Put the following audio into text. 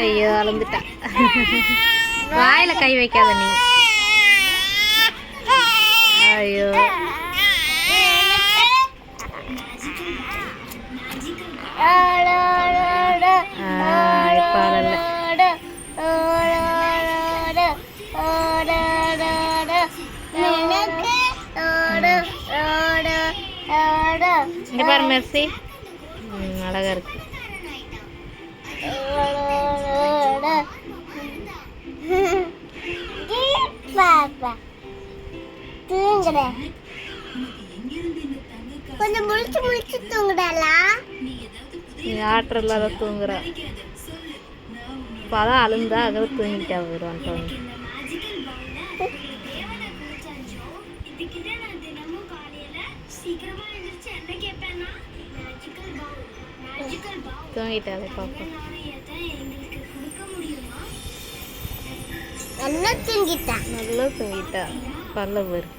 ஐயோ அழுந்துட்டா. வாயில கை வைக்காத நீ. ஐயோ இங்க பாரு மெர்சி, அழகா இருக்கு. கொஞ்சம் முழிச்சு முழிச்சு தூங்குடா. நீ ஆற்ற இல்லாத தூங்குற. இப்பதான் அழுந்தா அங்கே தூங்கிட்டா போயிடுவான். தூங்கிட்டாலே பாப்பா. நல்லா தூங்கிட்டா. நல்லா தூங்கிட்டா. பல்ல வரும்.